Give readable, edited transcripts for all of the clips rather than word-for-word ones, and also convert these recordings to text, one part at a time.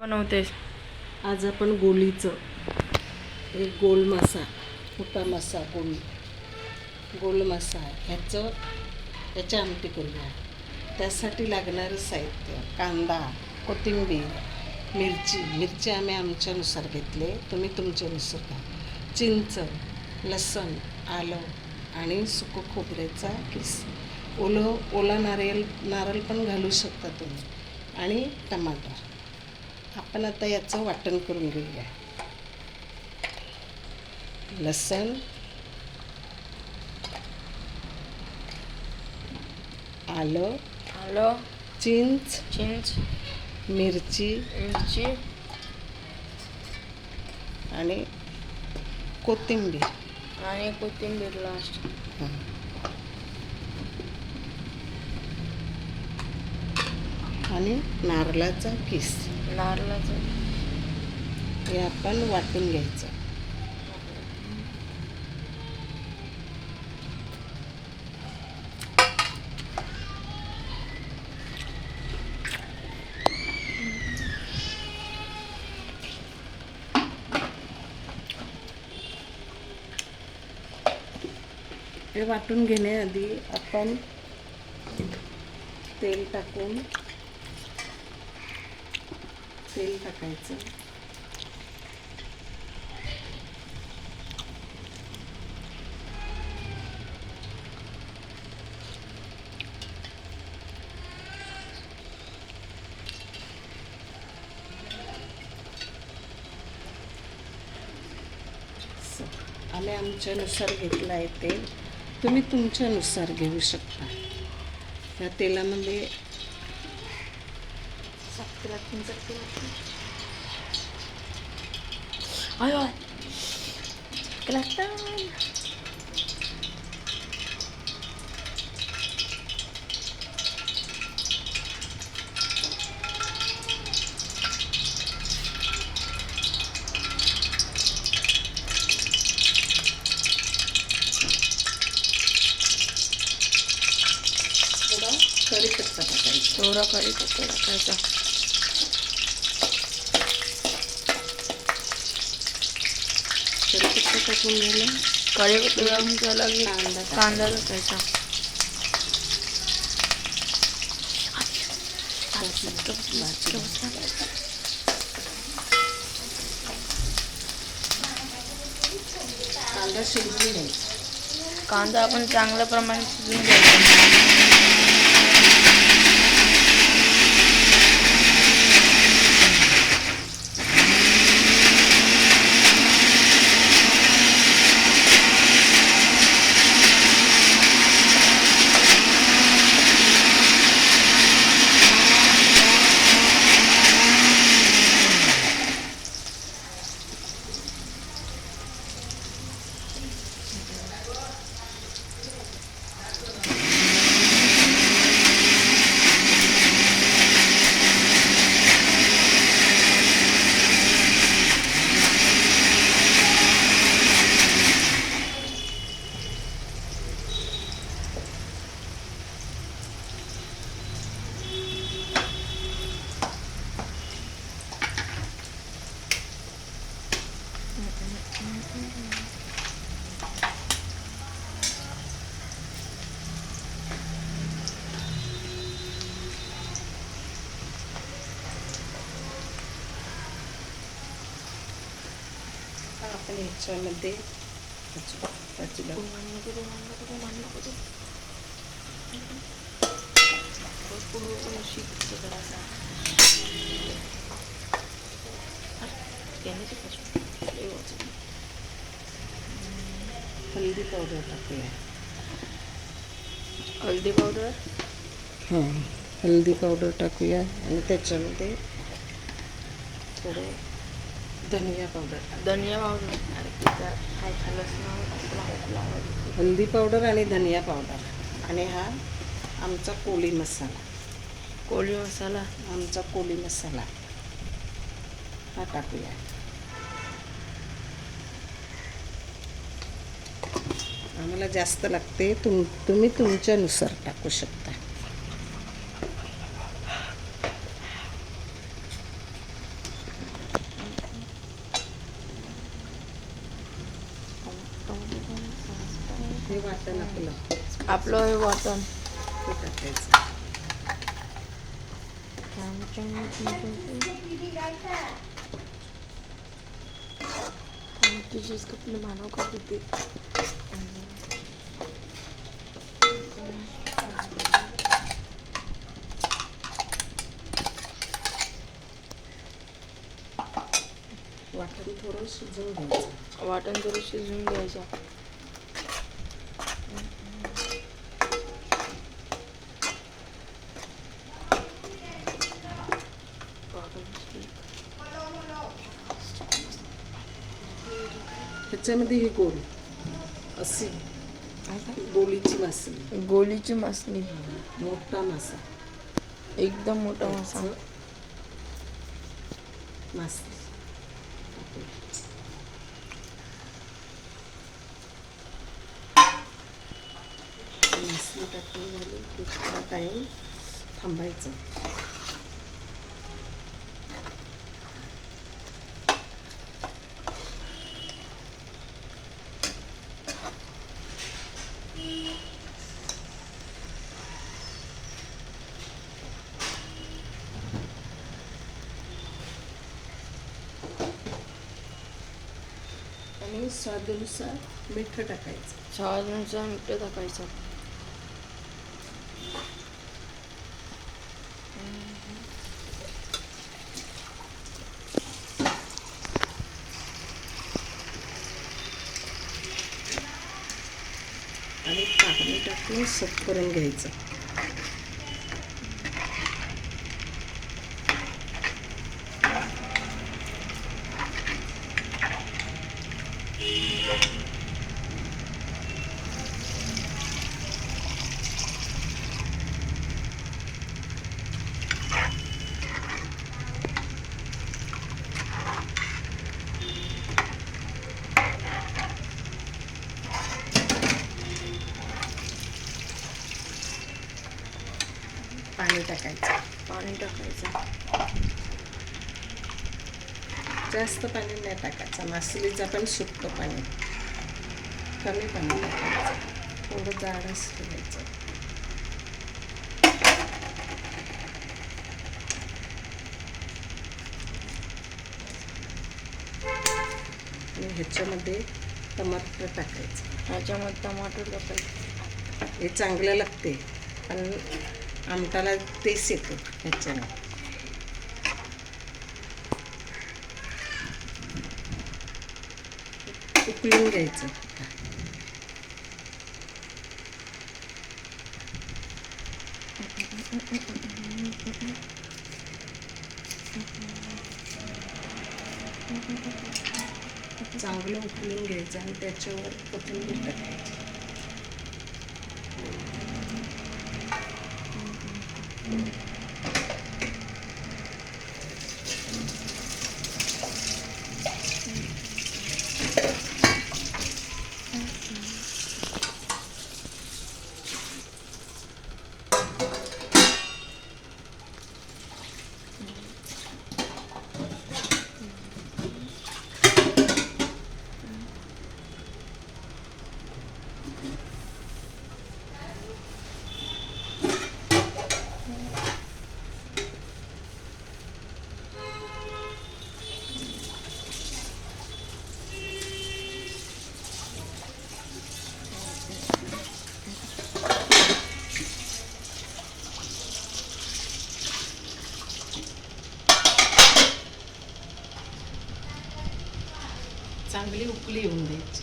बनवतेस? आज आपण गोलीचं एक गोल मासा, मोठा मासा, गोल मासा याची आमटी करूया. त्यासाठी लागणारं साहित्य: कांदा, कोथिंबीर, मिरची आम्ही आमच्यानुसार घेतले, तुम्ही तुमच्यानुसार घ्या. चिंच, लसूण, आलं आणि सुकं खोबऱ्याचा किस, ओला नारळ पण घालू शकता तुम्ही, आणि टमाटर. आपण आता याचं वाटण करून घेऊया. लसूण, आलं, चिंच, मिरची आणि कोथिंबीर लास्ट. आणि नारळाचा किस हे आपण वाटून घ्यायचं. हे वाटून घेण्याआधी आपण तेल टाकायचं. आम्ही आमच्यानुसार घेतलं आहे तेल, तुम्ही तुमच्यानुसार घेऊ शकता. या तेलामध्ये थोडा कढीपत्ता टाकायचा. कढीपत्ता टाकून झालं, कढीपत्ता टाकून झाला की कांदा टाकायचा. कांदा शिजवून घ्यायचा. कांदा आपण चांगल्या प्रमाणात शिजवून घ्यायचा. आपण ह्याच्यामध्ये हल्दी पावडर टाकूया. हल्दी पावडर टाकूया आणि त्याच्यामध्ये थोडं धनिया पावडर. हल्दी पावडर आणि धनिया पावडर, आणि हा आमचा कोळी मसाला हा टाकूया. आम्हाला जास्त लागते, तुम्ही तुमच्यानुसार टाकू शकता. हे वाटण आपलं आपलं हे वाटण ते टाकायचं. तुझेच कपडे मानव का होते. वाटण थोडं शिजवून घ्यायचं. वाटण जरूर शिजवून घ्यायचं. त्याच्यामध्ये हे गोल अशी गोलीची मासळी, गोलीची मासळी, मोठा मासा, एकदम मोठा मासा. मासळी मासळी टाकून झाली की थोडा टाईम थांबायचं. आणि स्वादानुसार मीठ टाकायचं. स्वादानुसार मीठ टाकायचं. आणि पाणी टाकून सट करून घ्यायचं. पाणी टाकायचं. पाणी टाकायचं. जास्त पाणी नाही टाकायचं. मासळीचं पण सुकतं पाणी. कमी पाणी टाकायचं. थोडं जाडच ठेवायचं. आणि ह्याच्यामध्ये टमाटर टाकायचं. ह्याच्यामध्ये टमाटर टाकायचं. हे चांगलं लागते पण आमटाला टेस्ट येतो ह्याच्याने. उकळून घ्यायचं. चांगलं उकळून घ्यायचं आणि त्याच्यावर कोथिंबीर टाकायची. चांगली उकळी येऊन द्यायची.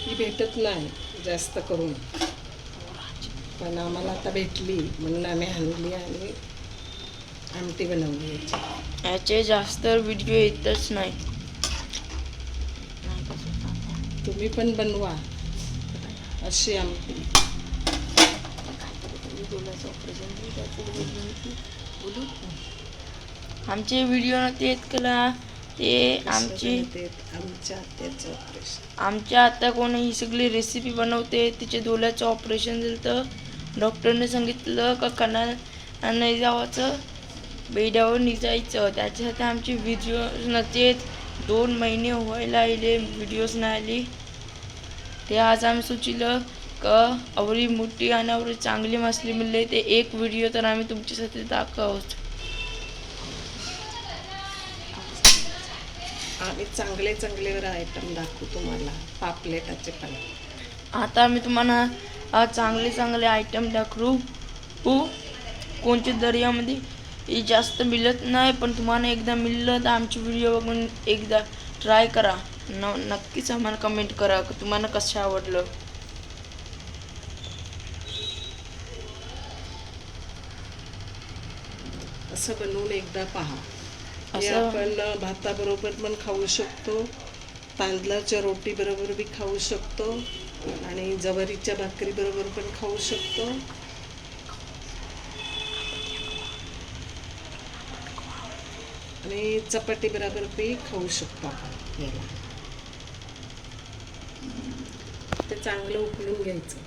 ही भेटत नाही जास्त करून, पण आम्हाला आता भेटली म्हणून आम्ही आणली आणि आमटी बनवली याची. याचे जास्त व्हिडिओ येतच नाही. तुम्ही पण बनवा अशी आमटी. आमचे व्हिडिओ नव्हते येत केला ते आमच्या आत्याचं ऑपरेशन. आमच्या आता कोण ही सगळी रेसिपी बनवते. तिचे डोळ्याचं ऑपरेशन झालं तर डॉक्टरने सांगितलं का कणा नाही जावाचं, बेड्यावर निघायचं. त्याच्यासाठी आमची व्हिडिओ नव्हते. 2 महिने व्हायला आले व्हिडिओज नाही आली. ते आज आम्ही सुचलं का आवडी मोठी आणि आवडी चांगली मासली मिळले ते एक व्हिडिओ तर आम्ही तुमच्यासाठी दाखवत. आम्ही चांगले चांगले आयटम दाखवू तुम्हाला, पापलेटाचे पण. आता आम्ही तुम्हाला चांगले चांगले आयटम दाखवू. कोणत्या दर्यामध्ये जास्त मिळत नाही, पण तुम्हाला एकदा मिळलं तर आमची व्हिडिओ बघून एकदा ट्राय करा. नक्कीच आम्हाला कमेंट करा की तुम्हाला कसं आवडलं. असं बनवून एकदा पहा. हे असं आपण भाताबरोबर पण खाऊ शकतो, तांदळाच्या रोटी बरोबर बी खाऊ शकतो आणि ज्वारीच्या भाकरी बरोबर पण खाऊ शकतो. आणि चपाती बरोबर बी खाऊ शकतो आपण. याला ते चांगलं उकळून घ्यायचं.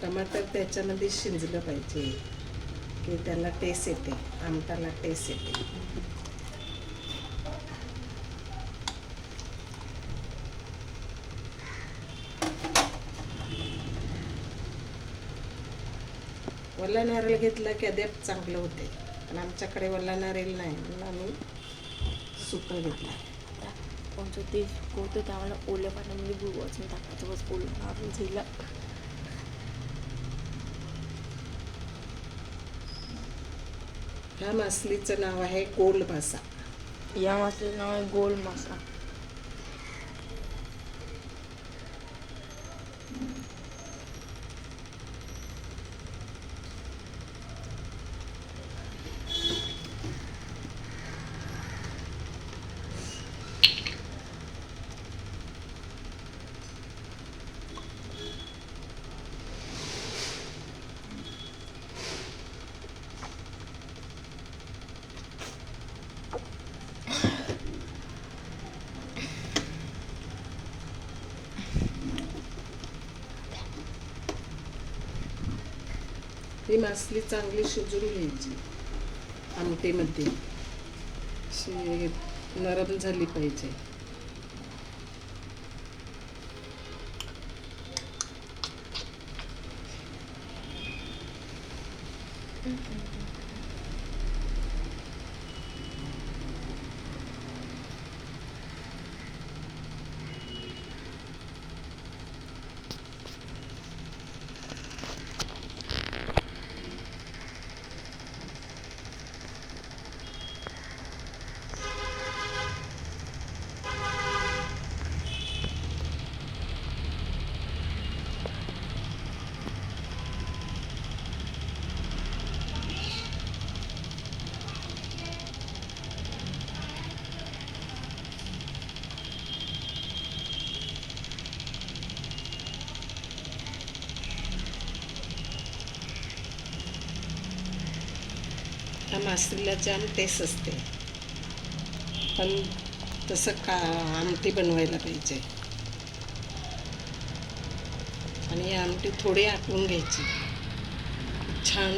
टमाटर त्याच्यामध्ये शिजलं पाहिजे की त्याला टेस्ट येते, आमटाला टेस्ट येते. वल्ला नारळ घेतला की अद्याप चांगलं होते, पण आमच्याकडे वल्ला नारळ नाही म्हणून आम्ही सुकं घेतला. कोणतं ते सुकवतं त्यावेळेला ओल्या पाण्यामध्ये गुळ वाचून टाकायचं, बस ओलं नारळ झाला. ह्या मासलीचं नाव आहे गोल मासा. या मासलीचं नाव आहे गोल मासा. ही मासली चांगली शिजून घ्यायची आमटीमध्ये, अशी नरम झाली पाहिजे. ह्या मासलीला जाम टेस्ट असते, पण तसं आमटी बनवायला पाहिजे. आणि ही आमटी थोडी आटवून घ्यायची, छान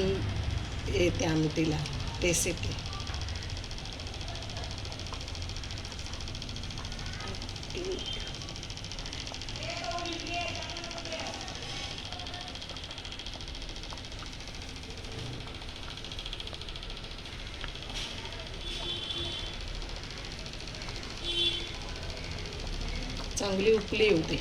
येते आमटीला, टेस्ट येते. चांगली उकळी येऊ दे,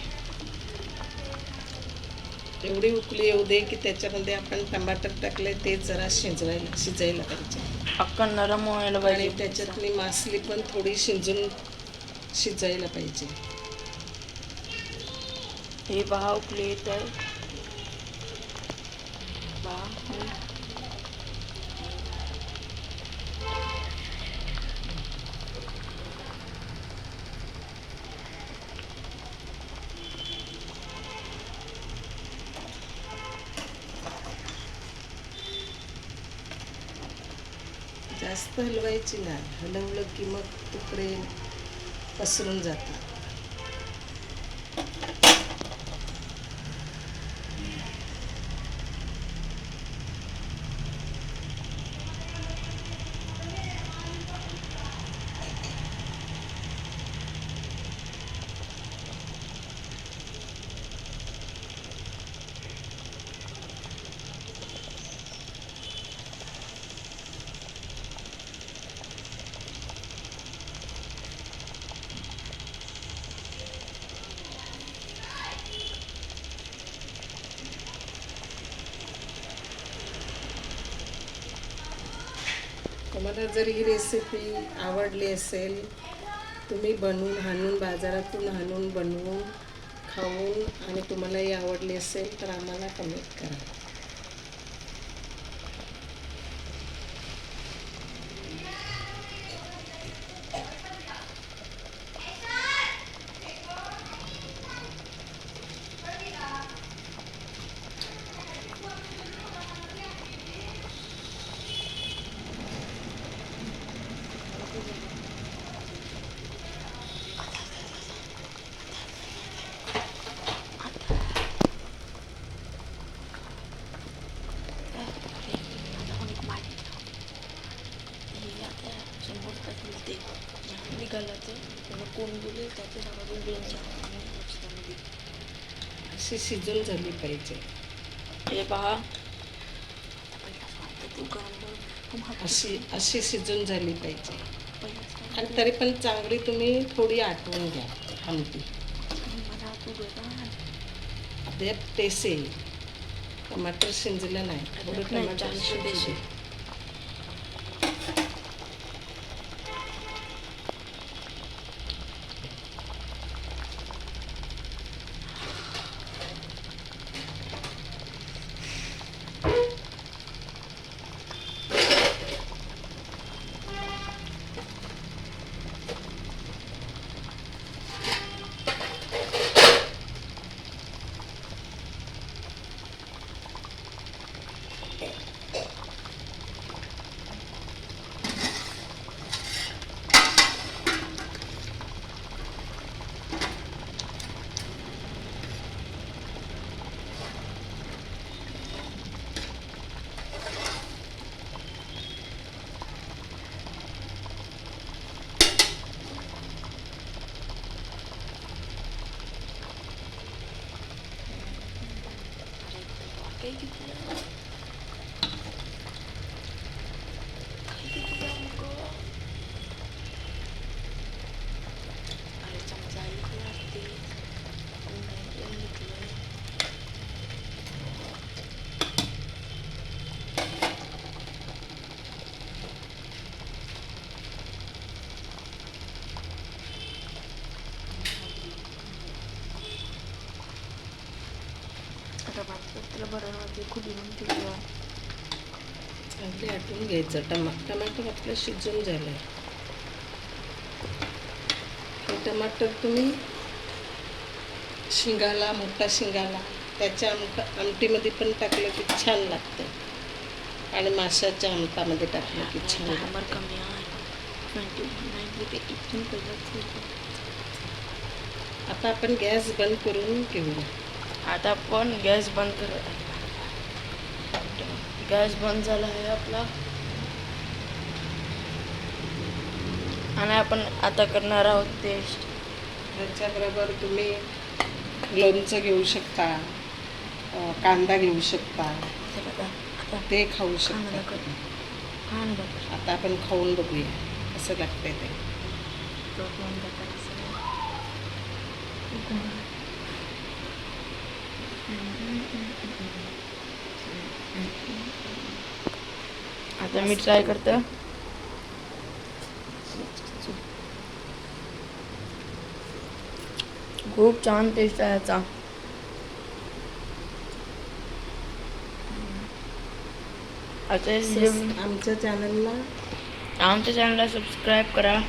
एवढी उकळी येऊ दे की त्याच्यामध्ये आपण टमाटर टाकले ते जरा शिजायला पाहिजे. अक्का नरम व्हायला आणि पाहिजे. त्याच्यातली मासली पण थोडी शिजायला पाहिजे. हे पहा उकळी येत आहे. पहा जास्त हलवायची ना, हलवलं की मग तुकडे पसरून जातात. तुम्हाला जर ही रेसिपी आवडली असेल, तुम्ही आणून बाजारातून आणून बनवून खाऊन आणि तुम्हालाही आवडली असेल तर आम्हाला कमेंट करा. अशी शिजून झाली पाहिजे. हे पहा, अशी शिजून झाली पाहिजे. आणि तरी पण चांगली तुम्ही थोडी आटवून घ्या आमटी. ते टेस्ट येईल. टमाटर शिजलं नाही, थोडं टमाटर शिजू. चांगली आटून घ्यायचं. टमाटर आपलं शिजून झालंय. हे टमाटर तुम्ही शिंगाला, मोठा शिंगाला त्याच्या आमटीमध्ये पण टाकलं की छान लागतं आणि माशाच्या आमटामध्ये टाकलं की छान लागतं. आता आपण गॅस बंद करून घेऊया. आता आपण गॅस बंद करू. गॅस बंद झाला आहे आपला आणि आपण आता करणार आहोत टेस्ट. त्याच्याबरोबर तुम्ही लोणचं घेऊ शकता, कांदा घेऊ शकता, ते खाऊ शकता. आता आपण खाऊन बघूया कसं लागतंय ते. आता मी ट्राय करतो. खूप छान टेस्ट आहे याचा. आमच्या चॅनलला सबस्क्राईब करा,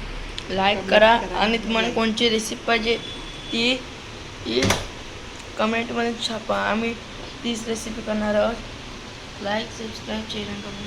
लाईक करा आणि तुम्हाला कोणची रेसिपी पाहिजे ती कमेंटमध्ये छापा. आम्ही तीच रेसिपी करणार आहोत. लाईक, सबस्क्राईब, शेअर करा.